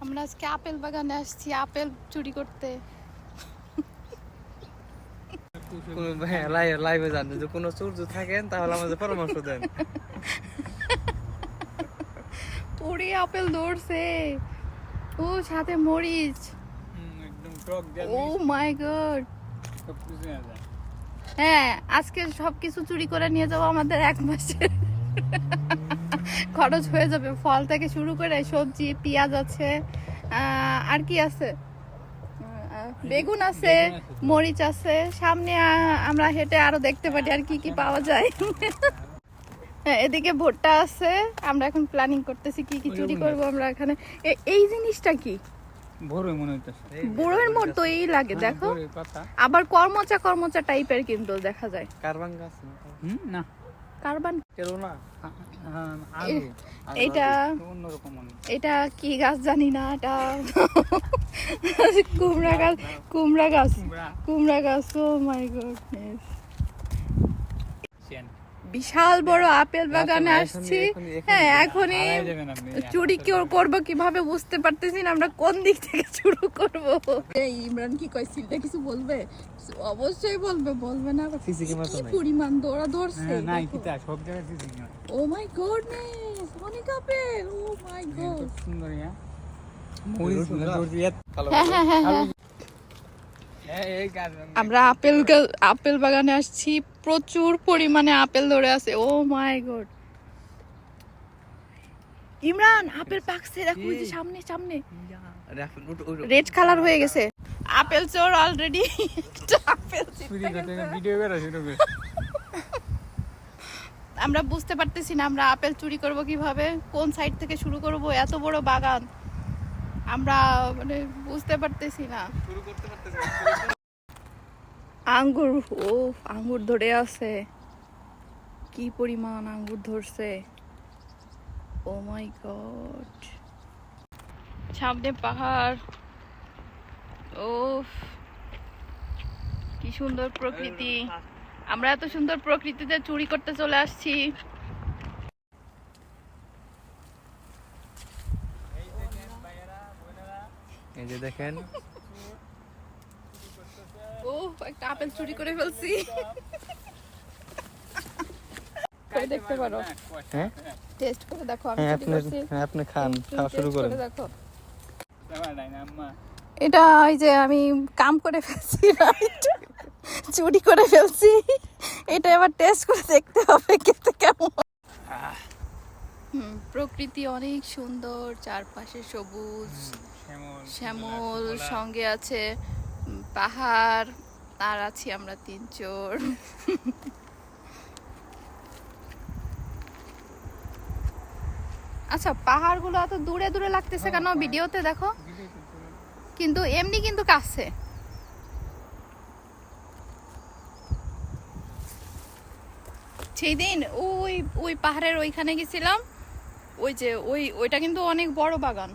আমরা আজকে আপেল বাগানে আসছি আপেল চুরি করতে। লাইভে যান, যদি কোনো চোর থাকেন তাহলে আমাদের পরামর্শ দেন। পুরি আপেল ধরছে, ও সাথে মরিচ, একদম টক দেয়া ও মাই গড। সব কিছু নেওয়া যায়। হ্যাঁ, আজকে সবকিছু চুরি করে নিয়ে যাবো, আমাদের 1 মাসের খরচ হয়ে যাবে। ফল থেকে শুরু করে সবজি, পেঁয়াজ আছে, আর কি আছে, বেগুন আছে, মরিচ আছে। সামনে আমরা হেঁটে আরো দেখতে পারি আর কি কি পাওয়া যায়। হ্যাঁ, এদিকে ভুট্টা আছে। আমরা এখন প্ল্যানিং করতেছি কি কি চুরি করব আমরা এখানে। এই জিনিসটা কি? বড়ই মনে হইতাছে। বড়ের মতোই লাগে, দেখো। বড়ই পাতা। আবার কর্মচা টাইপের কিন্তু দেখা যায়। কারবান গাছ না, কার্বান কেলো না। আলু। এটা অন্যরকম মনে। এটা কি গাছ জানি না, এটা কুমড়া গাছ। কুমড়া গাছ। ও মাই গডনেস, বিশাল বড় আপেল বাগানে আসছি। হ্যাঁ, এখনই চুরি করবো কিভাবে বুঝতে পারতেছি না, আমরা কোন দিক থেকে শুরু করব। এই ইমরান কি কইছিল, কিছু বলবে? অবশ্যই বলবে না। কি পরিমাণ দৌড়া ধরছে, না কিটা সব জায়গায় দিছি না। ও মাই গডনেস, অনেক আপেল। ও মাই গড, সুন্দর ইয়া। মরিচ না দৌড়িয়ে হ্যাঁ। এই গাছ। আমরা আপেল বাগানে আসছি, প্রচুর পরিমাণে আপেল ধরে আছে। ও মাই গড, ইমরান আপেল পাকছে, দেখো ওই যে সামনে রেড কালার হয়ে গেছে। আপেল চোর অলরেডি আপেল চুরি করতে ভিডিও করা শুরু করে। আমরা বুঝতে পারতেছি না আমরা আপেল চুরি করব কিভাবে, কোন সাইড থেকে শুরু করব। এত বড় বাগান, আমরা মানে বুঝতে পারতেছি না। আঙ্গুর ধরে আছে, কি পরিমাণ আঙ্গুর ধরছে। ও মাই গড, সামনে পাহাড়। ও কি সুন্দর প্রকৃতি, আমরা এত সুন্দর প্রকৃতিতে চুরি করতে চলে আসছি। এই যে দেখেন, ও একটা আপেল চুরি করে ফেলছি। দেখতে পারো, হ্যাঁ টেস্ট করে দেখো। আমি হ্যাঁ, চুরি করছি, আপনি খান, খাওয়া শুরু taste করেন। করে দেখো। আম্মা এটা ওই যে আমি কাম করে ফেলছি, চুরি করে ফেলছি। এটা এবার টেস্ট করে দেখতে হবে খেতে কেমন। প্রকৃতি অনেক সুন্দর, চারপাশে সবুজ শ্যামল, সঙ্গে আছে পাহাড়, আর আছি আমরা 3 চোর। আচ্ছা, পাহাড়গুলো এত দূরে দূরে লাগতেছে কেন ভিডিওতে? দেখো কিন্তু এমনি কিন্তু কাছে। সেই দিন ওই পাহাড়ের ওইখানে গেছিলাম, ওই যে ওইটা কিন্তু অনেক বড় বাগান।